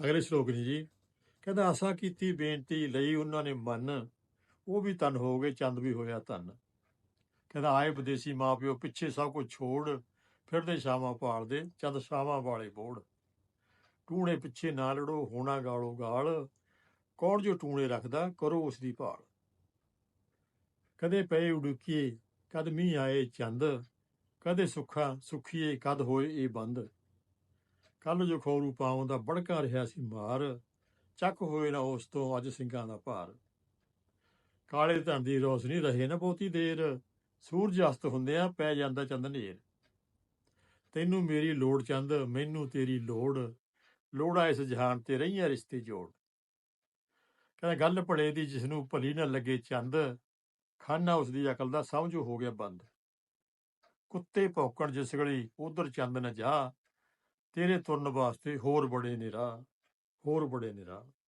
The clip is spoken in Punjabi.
ਅਗਲੇ ਸ਼ਲੋਕ ਨੇ ਜੀ, ਕਹਿੰਦਾ ਆਸਾ ਕੀਤੀ ਬੇਨਤੀ ਲਈ ਉਹਨਾਂ ਨੇ ਮਨ, ਉਹ ਵੀ ਤਨ ਹੋ ਗਏ, ਚੰਦ ਵੀ ਹੋਇਆ ਧਨ। ਕਹਿੰਦਾ ਆਏ ਵਿਦੇਸੀ ਮਾਂ ਪਿਓ ਪਿੱਛੇ ਸਭ ਕੁਝ ਛੋੜ, ਫਿਰਦੇ ਛਾਵਾਂ ਭਾਲਦੇ ਚੰਦ ਛਾਵਾਂ ਵਾਲੇ ਬੋੜ। ਟੂਣੇ ਪਿੱਛੇ ਨਾ ਲੜੋ, ਹੋਣਾ ਗਾਲੋ ਗਾਲ, ਕੌਣ ਜੋ ਟੂਣੇ ਰੱਖਦਾ ਕਰੋ ਉਸ ਦੀ ਭਾਲ। ਕਦੇ ਪਏ ਉਡੁਕੀਏ ਕਦ ਮੀਂਹ ਆਏ ਚੰਦ, ਕਦੇ ਸੁੱਖਾ ਸੁੱਖੀਏ ਕਦ ਹੋਏ ਇਹ ਬੰਦ। ਕੱਲ ਜੋ ਖੋਰੂ ਪਾਉਂ ਦਾ ਬੜਕਾ ਰਿਹਾ ਸੀ ਮਾਰ, ਚੱਕ ਹੋਏ ਨਾ ਉਸ ਤੋਂ ਅੱਜ ਸਿੰਘਾਂ ਦਾ ਭਾਰ। ਕਾਲੇ ਧਨ ਦੀ ਰੋਸ਼ਨੀ ਰਹੇ ਨਾ ਬਹੁਤੀ ਦੇਰ, ਸੂਰਜ ਅਸਤ ਹੁੰਦਿਆਂ ਪੈ ਜਾਂਦਾ ਚੰਦ ਨੇਰ। ਤੈਨੂੰ ਮੇਰੀ ਲੋੜ ਚੰਦ, ਮੈਨੂੰ ਤੇਰੀ ਲੋੜ, ਲੋੜਾ ਇਸ ਜਹਾਨ ਤੇ ਰਹੀਆਂ ਰਿਸ਼ਤੇ ਜੋੜ। ਕਹਿੰਦਾ ਗੱਲ ਭਲੇ ਦੀ ਜਿਸਨੂੰ ਭਲੀ ਨਾ ਲੱਗੇ ਚੰਦ, ਖਾਨਾ ਉਸ ਦੀ ਅਕਲ ਦਾ ਸਮਝੋ ਹੋ ਗਿਆ ਬੰਦ। ਕੁੱਤੇ ਭੌਂਕਣ ਜਿਸ ਗਲੀ ਉਧਰ ਚੰਦ ਨਾ ਜਾ, ਤੇਰੇ ਤੁਰਨ ਵਾਸਤੇ ਹੋਰ ਬੜੇ ਨੇ ਰਾਹ, ਹੋਰ ਬੜੇ ਨੇ ਰਾਹ।